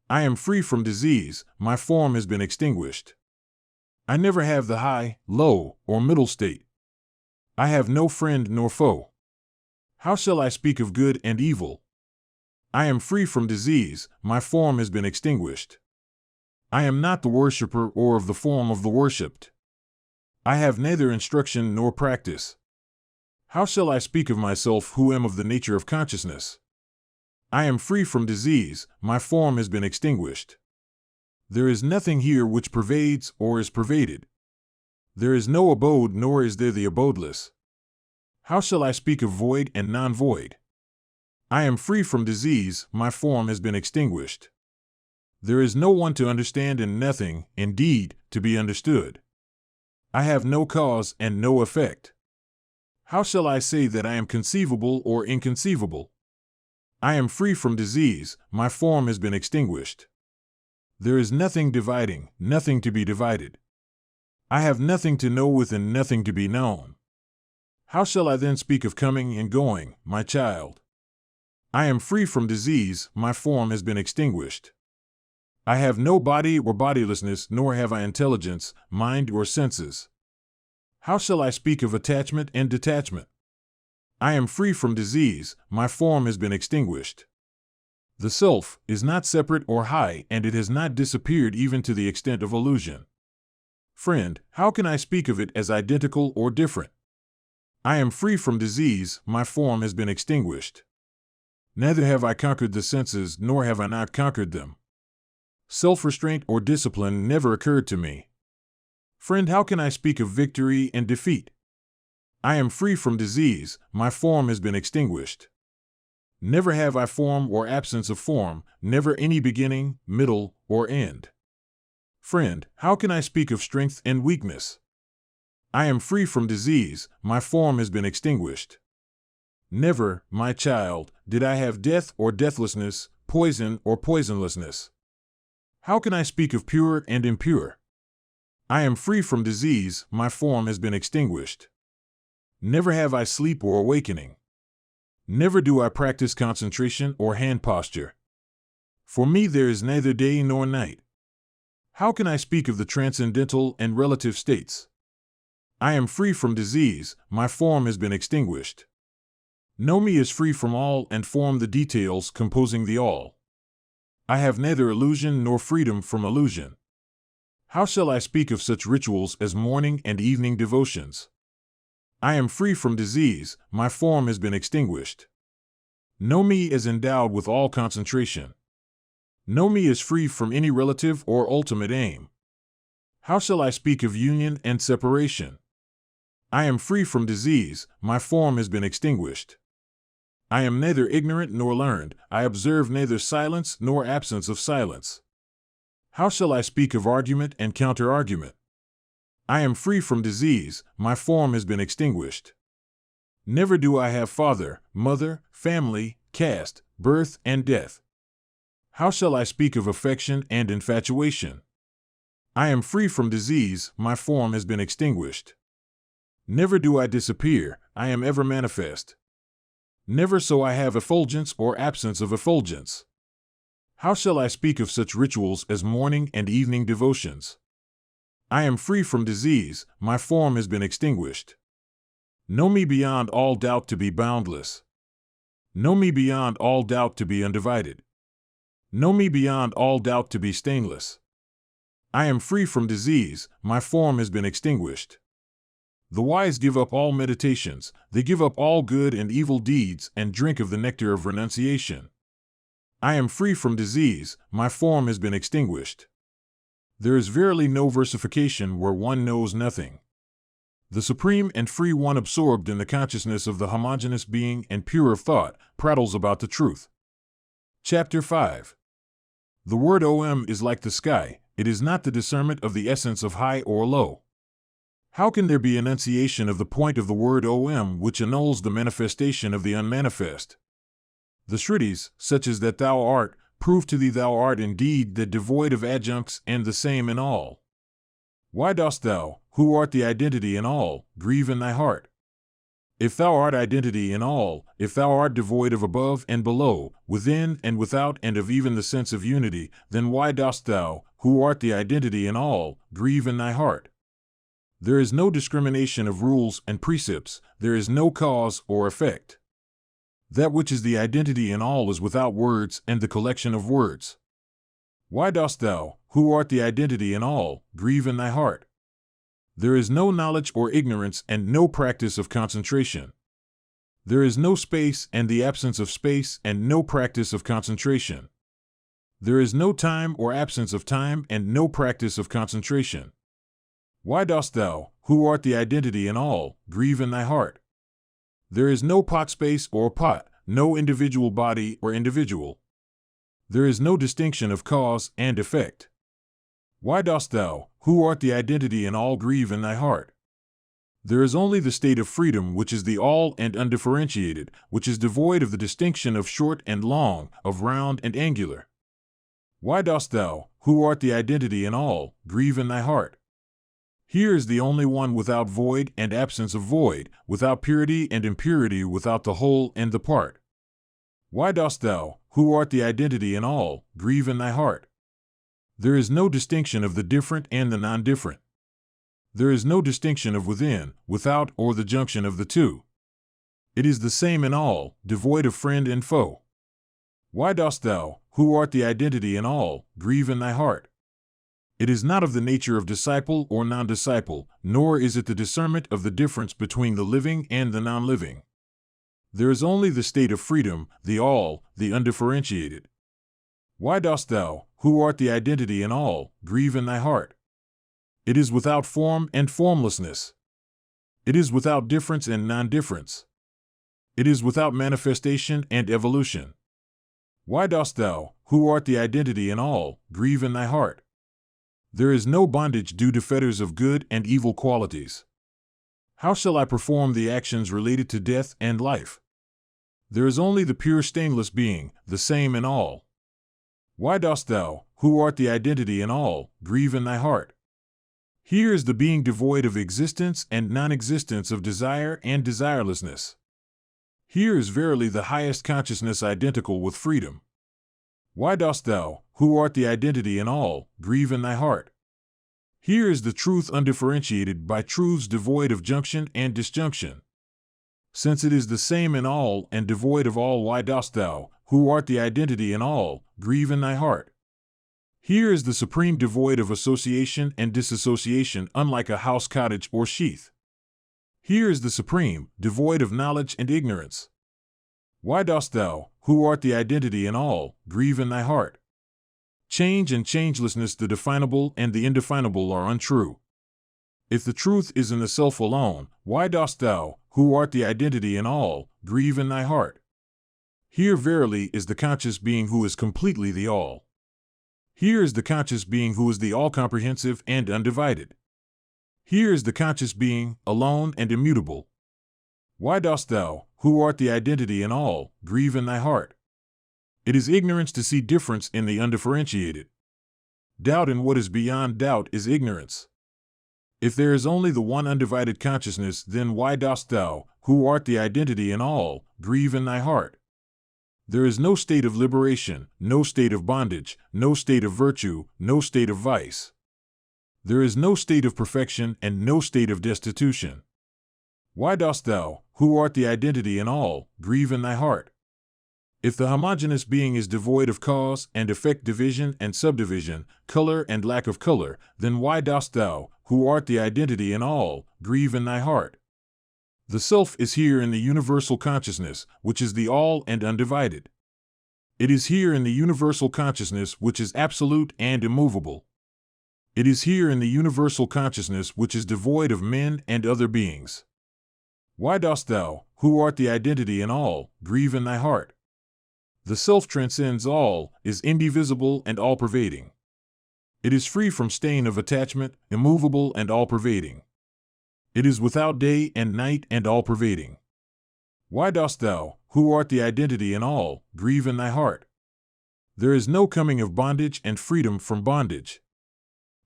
I am free from disease, my form has been extinguished. I never have the high, low, or middle state. I have no friend nor foe. How shall I speak of good and evil? I am free from disease, my form has been extinguished. I am not the worshipper or of the form of the worshipped. I have neither instruction nor practice. How shall I speak of myself who am of the nature of consciousness? I am free from disease, my form has been extinguished. There is nothing here which pervades or is pervaded. There is no abode nor is there the abodeless. How shall I speak of void and non-void? I am free from disease, my form has been extinguished. There is no one to understand and nothing, indeed, to be understood. I have no cause and no effect. How shall I say that I am conceivable or inconceivable? I am free from disease, my form has been extinguished. There is nothing dividing, nothing to be divided. I have nothing to know with and nothing to be known. How shall I then speak of coming and going, my child? I am free from disease, my form has been extinguished. I have no body or bodilessness, nor have I intelligence, mind, or senses. How shall I speak of attachment and detachment? I am free from disease, my form has been extinguished. The self is not separate or high, and it has not disappeared even to the extent of illusion. Friend, how can I speak of it as identical or different? I am free from disease, my form has been extinguished. Neither have I conquered the senses, nor have I not conquered them. Self-restraint or discipline never occurred to me. Friend, how can I speak of victory and defeat? I am free from disease, my form has been extinguished. Never have I form or absence of form, never any beginning, middle, or end. Friend, how can I speak of strength and weakness? I am free from disease, my form has been extinguished. Never, my child, did I have death or deathlessness, poison or poisonlessness. How can I speak of pure and impure? I am free from disease, my form has been extinguished. Never have I sleep or awakening. Never do I practice concentration or hand posture. For me there is neither day nor night. How can I speak of the transcendental and relative states? I am free from disease, my form has been extinguished. Know me is free from all and form the details composing the all. I have neither illusion nor freedom from illusion. How shall I speak of such rituals as morning and evening devotions? I am free from disease, my form has been extinguished. Know me as endowed with all concentration. Know me as free from any relative or ultimate aim. How shall I speak of union and separation? I am free from disease, my form has been extinguished. I am neither ignorant nor learned, I observe neither silence nor absence of silence. How shall I speak of argument and counter-argument? I am free from disease, my form has been extinguished. Never do I have father, mother, family, caste, birth, and death. How shall I speak of affection and infatuation? I am free from disease, my form has been extinguished. Never do I disappear, I am ever manifest. Never so I have effulgence or absence of effulgence. How shall I speak of such rituals as morning and evening devotions? I am free from disease, my form has been extinguished. Know me beyond all doubt to be boundless. Know me beyond all doubt to be undivided. Know me beyond all doubt to be stainless. I am free from disease, my form has been extinguished. The wise give up all meditations, they give up all good and evil deeds and drink of the nectar of renunciation. I am free from disease, my form has been extinguished. There is verily no versification where one knows nothing. The Supreme and Free One, absorbed in the consciousness of the homogeneous being and pure of thought, prattles about the truth. Chapter 5. The word Om is like the sky, it is not the discernment of the essence of high or low. How can there be enunciation of the point of the word Om which annuls the manifestation of the unmanifest? The Shrutis, such as that thou art, prove to thee thou art indeed that devoid of adjuncts and the same in all. Why dost thou, who art the identity in all, grieve in thy heart? If thou art identity in all, if thou art devoid of above and below, within and without and of even the sense of unity, then why dost thou, who art the identity in all, grieve in thy heart? There is no discrimination of rules and precepts, there is no cause or effect. That which is the identity in all is without words and the collection of words. Why dost thou, who art the identity in all, grieve in thy heart? There is no knowledge or ignorance and no practice of concentration. There is no space and the absence of space and no practice of concentration. There is no time or absence of time and no practice of concentration. Why dost thou, who art the identity in all, grieve in thy heart? There is no pot space or pot, no individual body or individual. There is no distinction of cause and effect. Why dost thou, who art the identity in all, grieve in thy heart? There is only the state of freedom which is the all and undifferentiated, which is devoid of the distinction of short and long, of round and angular. Why dost thou, who art the identity in all, grieve in thy heart? Here is the only one without void and absence of void, without purity and impurity, without the whole and the part. Why dost thou, who art the identity in all, grieve in thy heart? There is no distinction of the different and the non-different. There is no distinction of within, without, or the junction of the two. It is the same in all, devoid of friend and foe. Why dost thou, who art the identity in all, grieve in thy heart? It is not of the nature of disciple or non-disciple, nor is it the discernment of the difference between the living and the non-living. There is only the state of freedom, the all, the undifferentiated. Why dost thou, who art the identity in all, grieve in thy heart? It is without form and formlessness. It is without difference and non-difference. It is without manifestation and evolution. Why dost thou, who art the identity in all, grieve in thy heart? There is no bondage due to fetters of good and evil qualities. How shall I perform the actions related to death and life? There is only the pure stainless being, the same in all. Why dost thou, who art the identity in all, grieve in thy heart? Here is the being devoid of existence and non-existence, of desire and desirelessness. Here is verily the highest consciousness identical with freedom. Why dost thou, who art the identity in all, grieve in thy heart? Here is the truth undifferentiated by truths devoid of junction and disjunction. Since it is the same in all and devoid of all, why dost thou, who art the identity in all, grieve in thy heart? Here is the supreme devoid of association and disassociation, unlike a house, cottage, or sheath. Here is the supreme, devoid of knowledge and ignorance. Why dost thou, who art the identity in all, grieve in thy heart? Change and changelessness, the definable and the indefinable, are untrue. If the truth is in the self alone, why dost thou, who art the identity in all, grieve in thy heart? Here verily is the conscious being who is completely the all. Here is the conscious being who is the all-comprehensive and undivided. Here is the conscious being, alone and immutable. Why dost thou, who art the identity in all, grieve in thy heart? It is ignorance to see difference in the undifferentiated. Doubt in what is beyond doubt is ignorance. If there is only the one undivided consciousness, then why dost thou, who art the identity in all, grieve in thy heart? There is no state of liberation, no state of bondage, no state of virtue, no state of vice. There is no state of perfection and no state of destitution. Why dost thou, who art the identity in all, grieve in thy heart? If the homogeneous being is devoid of cause and effect, division and subdivision, color and lack of color, then why dost thou, who art the identity in all, grieve in thy heart? The self is here in the universal consciousness, which is the all and undivided. It is here in the universal consciousness which is absolute and immovable. It is here in the universal consciousness which is devoid of men and other beings. Why dost thou, who art the identity in all, grieve in thy heart? The self transcends all, is indivisible and all-pervading. It is free from stain of attachment, immovable and all-pervading. It is without day and night and all-pervading. Why dost thou, who art the identity in all, grieve in thy heart? There is no coming of bondage and freedom from bondage.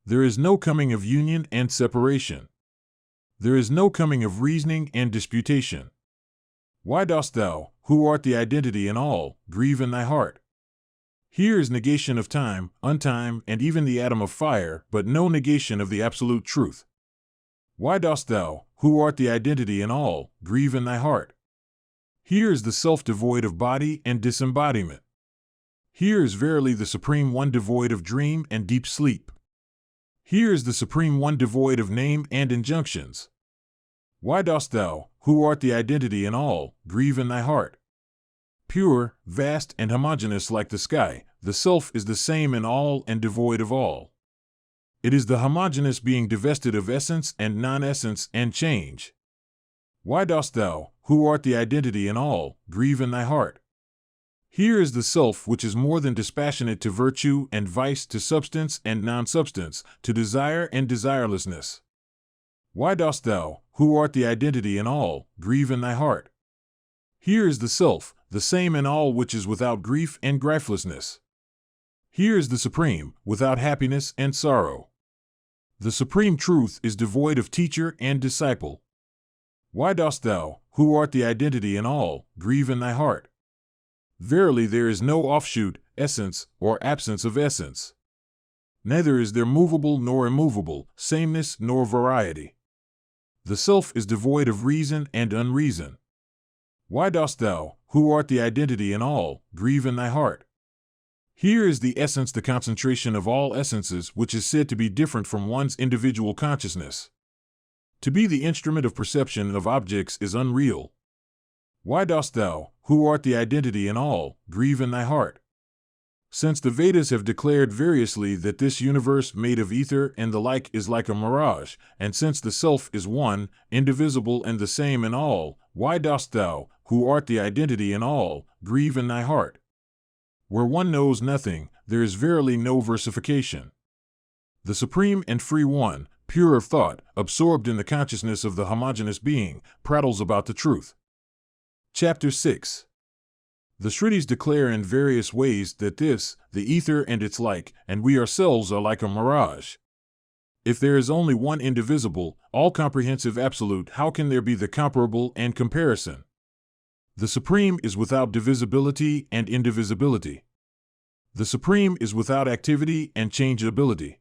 There is no coming of union and separation. There is no coming of reasoning and disputation. Why dost thou, who art the identity in all, grieve in thy heart? Here is negation of time, untime, and even the atom of fire, but no negation of the absolute truth. Why dost thou, who art the identity in all, grieve in thy heart? Here is the self devoid of body and disembodiment. Here is verily the Supreme One devoid of dream and deep sleep. Here is the Supreme One devoid of name and injunctions. Why dost thou, who art the identity in all, grieve in thy heart? Pure, vast, and homogeneous like the sky, the self is the same in all and devoid of all. It is the homogeneous being divested of essence and non-essence and change. Why dost thou, who art the identity in all, grieve in thy heart? Here is the self which is more than dispassionate to virtue and vice, to substance and non-substance, to desire and desirelessness. Why dost thou, who art the identity in all, grieve in thy heart? Here is the self, the same in all which is without grief and grifelessness. Here is the Supreme, without happiness and sorrow. The Supreme Truth is devoid of teacher and disciple. Why dost thou, who art the identity in all, grieve in thy heart? Verily there is no offshoot, essence, or absence of essence. Neither is there movable nor immovable, sameness nor variety. The self is devoid of reason and unreason. Why dost thou, who art the identity in all, grieve in thy heart? Here is the essence, the concentration of all essences, which is said to be different from one's individual consciousness. To be the instrument of perception of objects is unreal. Why dost thou, who art the identity in all, grieve in thy heart? Since the Vedas have declared variously that this universe made of ether and the like is like a mirage, and since the self is one, indivisible and the same in all, why dost thou, who art the identity in all, grieve in thy heart? Where one knows nothing, there is verily no versification. The Supreme and Free One, pure of thought, absorbed in the consciousness of the homogeneous being, prattles about the truth. Chapter 6. The Shrutis declare in various ways that this, the ether and its like, and we ourselves are like a mirage. If there is only one indivisible, all-comprehensive absolute, how can there be the comparable and comparison? The Supreme is without divisibility and indivisibility. The Supreme is without activity and changeability.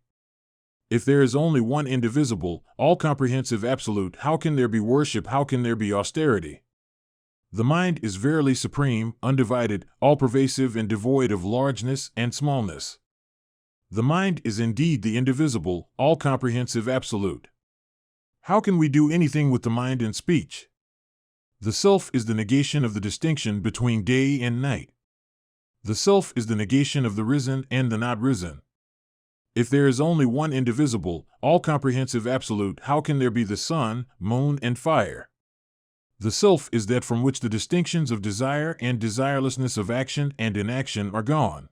If there is only one indivisible, all-comprehensive absolute, how can there be worship, how can there be austerity? The mind is verily supreme, undivided, all-pervasive and devoid of largeness and smallness. The mind is indeed the indivisible, all-comprehensive absolute. How can we do anything with the mind and speech? The self is the negation of the distinction between day and night. The self is the negation of the risen and the not risen. If there is only one indivisible, all-comprehensive absolute, how can there be the sun, moon, and fire? The self is that from which the distinctions of desire and desirelessness, of action and inaction are gone.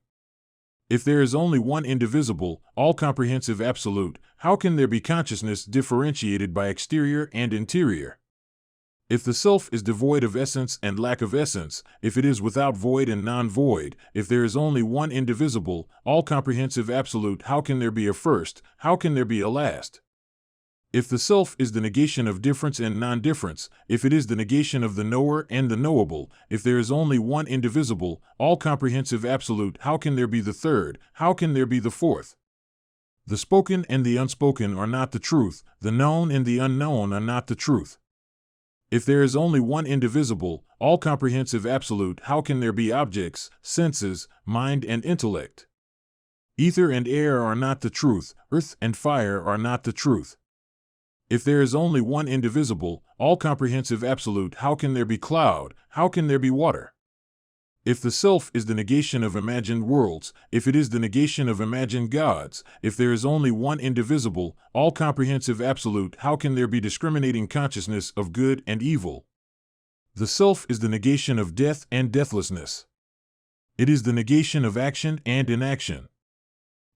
If there is only one indivisible, all-comprehensive absolute, how can there be consciousness differentiated by exterior and interior? If the self is devoid of essence and lack of essence, if it is without void and non-void, if there is only one indivisible, all-comprehensive absolute, how can there be a first, how can there be a last? If the self is the negation of difference and non-difference, if it is the negation of the knower and the knowable, if there is only one indivisible, all-comprehensive absolute, how can there be the third, how can there be the fourth? The spoken and the unspoken are not the truth, the known and the unknown are not the truth. If there is only one indivisible, all-comprehensive absolute, how can there be objects, senses, mind, and intellect? Ether and air are not the truth, earth and fire are not the truth. If there is only one indivisible, all-comprehensive absolute, how can there be cloud, how can there be water? If the self is the negation of imagined worlds, if it is the negation of imagined gods, if there is only one indivisible, all-comprehensive absolute, how can there be discriminating consciousness of good and evil? The self is the negation of death and deathlessness. It is the negation of action and inaction.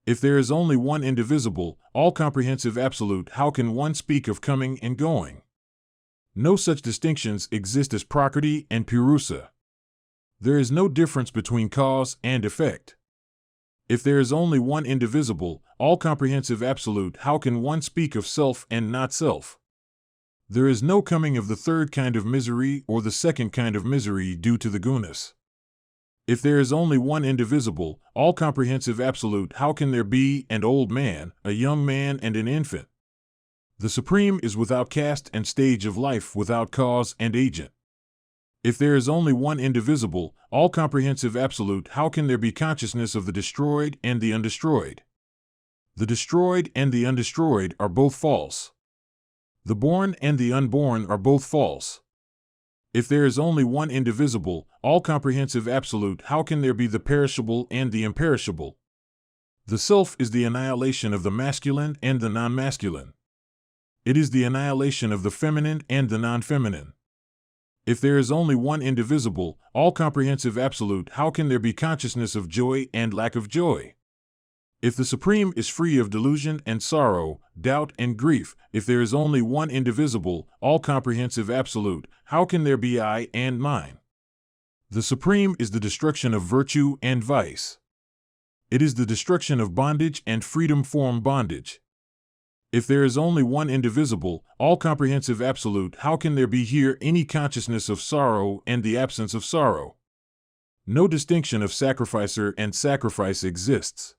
If there is only one indivisible, all-comprehensive absolute, how can one speak of coming and going? No such distinctions exist as Prakriti and Purusa. There is no difference between cause and effect. If there is only one indivisible, all-comprehensive absolute, how can one speak of self and not self? There is no coming of the third kind of misery or the second kind of misery due to the gunas. If there is only one indivisible, all-comprehensive absolute, how can there be an old man, a young man, and an infant? The Supreme is without caste and stage of life, without cause and agent. If there is only one indivisible, all-comprehensive absolute, how can there be consciousness of the destroyed and the undestroyed? The destroyed and the undestroyed are both false. The born and the unborn are both false. If there is only one indivisible, all-comprehensive absolute, how can there be the perishable and the imperishable? The self is the annihilation of the masculine and the non-masculine. It is the annihilation of the feminine and the non-feminine. If there is only one indivisible, all-comprehensive absolute, how can there be consciousness of joy and lack of joy? If the Supreme is free of delusion and sorrow, doubt and grief, if there is only one indivisible, all-comprehensive absolute, how can there be I and mine? The Supreme is the destruction of virtue and vice. It is the destruction of bondage and freedom from bondage. If there is only one indivisible, all-comprehensive absolute, how can there be here any consciousness of sorrow and the absence of sorrow? No distinction of sacrificer and sacrifice exists.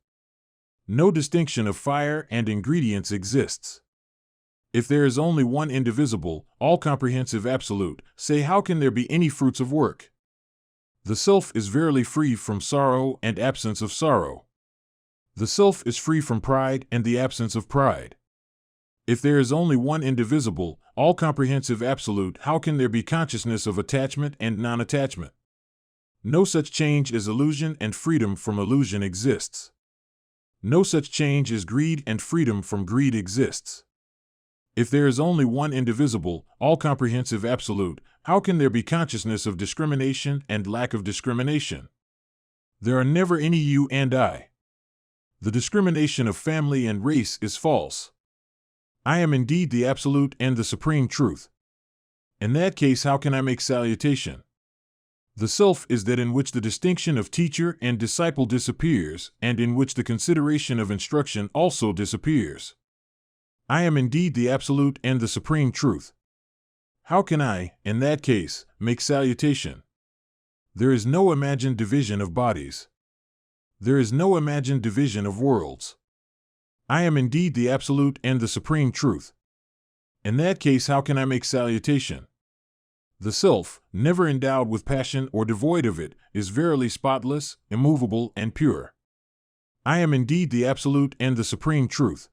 No distinction of fire and ingredients exists. If there is only one indivisible, all-comprehensive absolute, say how can there be any fruits of work? The self is verily free from sorrow and absence of sorrow. The self is free from pride and the absence of pride. If there is only one indivisible, all-comprehensive absolute, how can there be consciousness of attachment and non-attachment? No such change as illusion and freedom from illusion exists. No such change as greed and freedom from greed exists. If there is only one indivisible, all-comprehensive absolute, how can there be consciousness of discrimination and lack of discrimination? There are never any you and I. The discrimination of family and race is false. I am indeed the absolute and the supreme truth. In that case, how can I make salutation? The self is that in which the distinction of teacher and disciple disappears, and in which the consideration of instruction also disappears. I am indeed the absolute and the supreme truth. How can I, in that case, make salutation? There is no imagined division of bodies. There is no imagined division of worlds. I am indeed the absolute and the supreme truth. In that case, how can I make salutation? The self, never endowed with passion or devoid of it, is verily spotless, immovable, and pure. I am indeed the absolute and the supreme truth.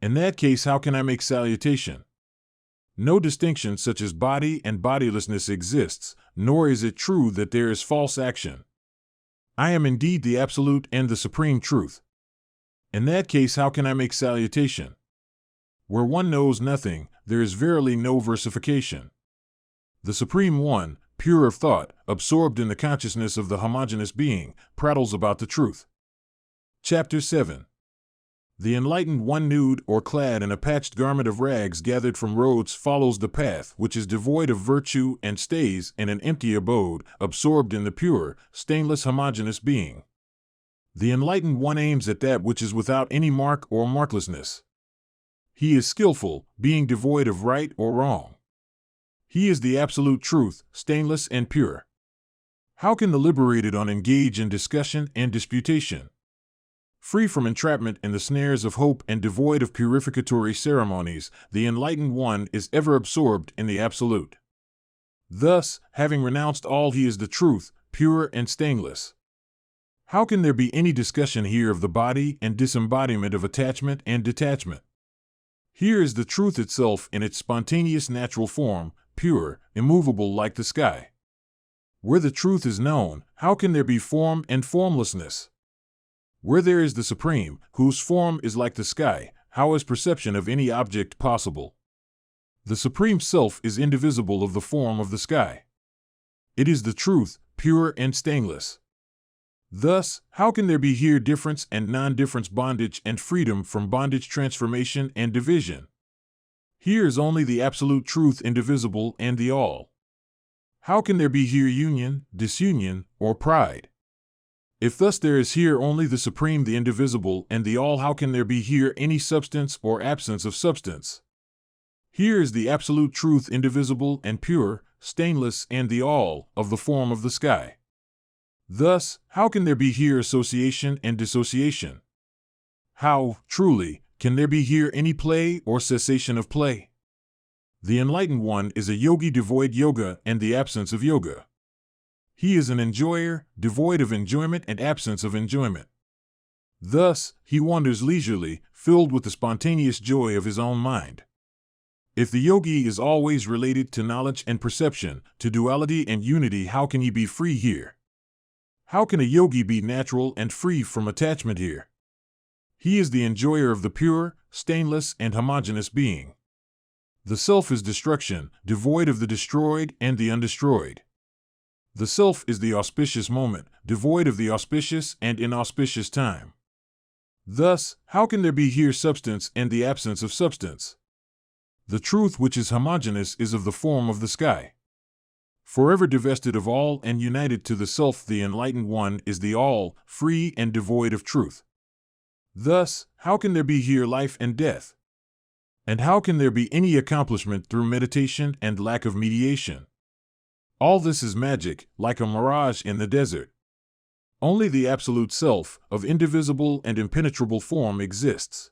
In that case, how can I make salutation? No distinction such as body and bodilessness exists, nor is it true that there is false action. I am indeed the absolute and the supreme truth. In that case, how can I make salutation? Where one knows nothing, there is verily no versification. The Supreme One, pure of thought, absorbed in the consciousness of the homogeneous being, prattles about the truth. Chapter 7. The enlightened one, nude or clad in a patched garment of rags gathered from roads, follows the path which is devoid of virtue and stays in an empty abode, absorbed in the pure, stainless homogeneous being. The enlightened one aims at that which is without any mark or marklessness. He is skillful, being devoid of right or wrong. He is the absolute truth, stainless and pure. How can the liberated one engage in discussion and disputation? Free from entrapment in the snares of hope and devoid of purificatory ceremonies, the enlightened one is ever absorbed in the absolute. Thus, having renounced all, he is the truth, pure and stainless. How can there be any discussion here of the body and disembodiment of attachment and detachment? Here is the truth itself in its spontaneous natural form, pure, immovable like the sky. Where the truth is known, how can there be form and formlessness? Where there is the Supreme, whose form is like the sky, how is perception of any object possible? The Supreme Self is indivisible of the form of the sky. It is the truth, pure and stainless. Thus, how can there be here difference and non-difference, bondage and freedom from bondage, transformation and division? Here is only the absolute truth, indivisible and the all. How can there be here union, disunion, or pride? If thus there is here only the Supreme, the indivisible, and the all, how can there be here any substance or absence of substance? Here is the absolute truth, indivisible and pure, stainless, and the all, of the form of the sky. Thus, how can there be here association and dissociation? How, truly, can there be here any play or cessation of play? The enlightened one is a yogi devoid yoga and the absence of yoga. He is an enjoyer, devoid of enjoyment and absence of enjoyment. Thus, he wanders leisurely, filled with the spontaneous joy of his own mind. If the yogi is always related to knowledge and perception, to duality and unity, how can he be free here? How can a yogi be natural and free from attachment here? He is the enjoyer of the pure, stainless, and homogeneous being. The self is destruction, devoid of the destroyed and the undestroyed. The self is the auspicious moment, devoid of the auspicious and inauspicious time. Thus, how can there be here substance and the absence of substance? The truth which is homogeneous is of the form of the sky. Forever divested of all and united to the self, the enlightened one is the all, free and devoid of truth. Thus, how can there be here life and death? And how can there be any accomplishment through meditation and lack of mediation? All this is magic, like a mirage in the desert. Only the absolute self, of indivisible and impenetrable form, exists.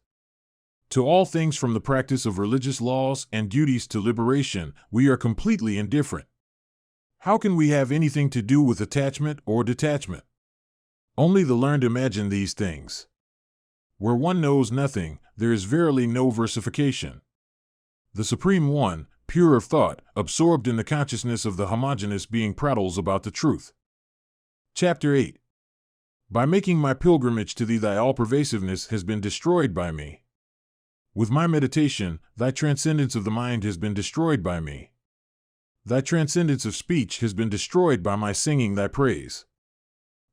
To all things, from the practice of religious laws and duties to liberation, we are completely indifferent. How can we have anything to do with attachment or detachment? Only the learned imagine these things. Where one knows nothing, there is verily no versification. The Supreme One, pure of thought, absorbed in the consciousness of the homogeneous being, prattles about the truth. Chapter 8. By making my pilgrimage to thee, thy all-pervasiveness has been destroyed by me. With my meditation, thy transcendence of the mind has been destroyed by me. Thy transcendence of speech has been destroyed by my singing thy praise.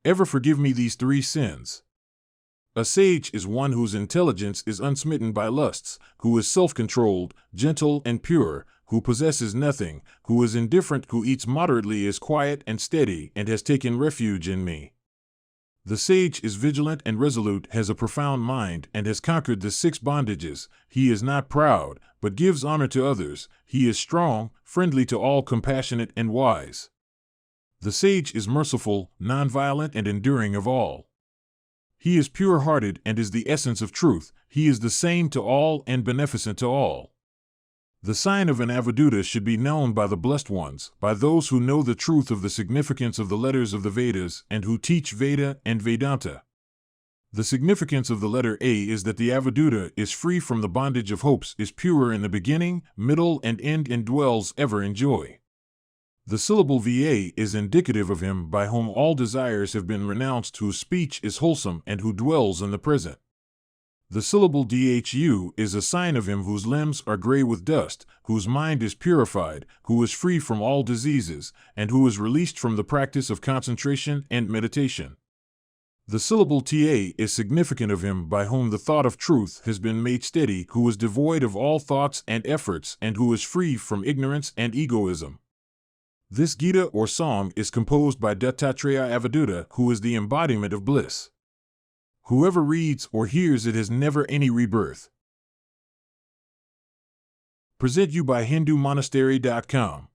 Ever forgive me these three sins. A sage is one whose intelligence is unsmitten by lusts, who is self-controlled, gentle and pure, who possesses nothing, who is indifferent, who eats moderately, is quiet and steady, and has taken refuge in me. The sage is vigilant and resolute, has a profound mind, and has conquered the 6 bondages. He is not proud, but gives honor to others. He is strong, friendly to all, compassionate and wise. The sage is merciful, non-violent, and enduring of all. He is pure-hearted and is the essence of truth. He is the same to all and beneficent to all. The sign of an avaduta should be known by the blessed ones, by those who know the truth of the significance of the letters of the Vedas and who teach Veda and Vedanta. The significance of the letter A is that the avaduta is free from the bondage of hopes, is pure in the beginning, middle, and end, and dwells ever in joy. The syllable Va is indicative of him by whom all desires have been renounced, whose speech is wholesome, and who dwells in the present. The syllable Dhu is a sign of him whose limbs are gray with dust, whose mind is purified, who is free from all diseases, and who is released from the practice of concentration and meditation. The syllable Ta is significant of him by whom the thought of truth has been made steady, who is devoid of all thoughts and efforts, and who is free from ignorance and egoism. This Gita or song is composed by Dattatreya Avadhuta, who is the embodiment of bliss. Whoever reads or hears it has never any rebirth. Present you by HinduMonastery.com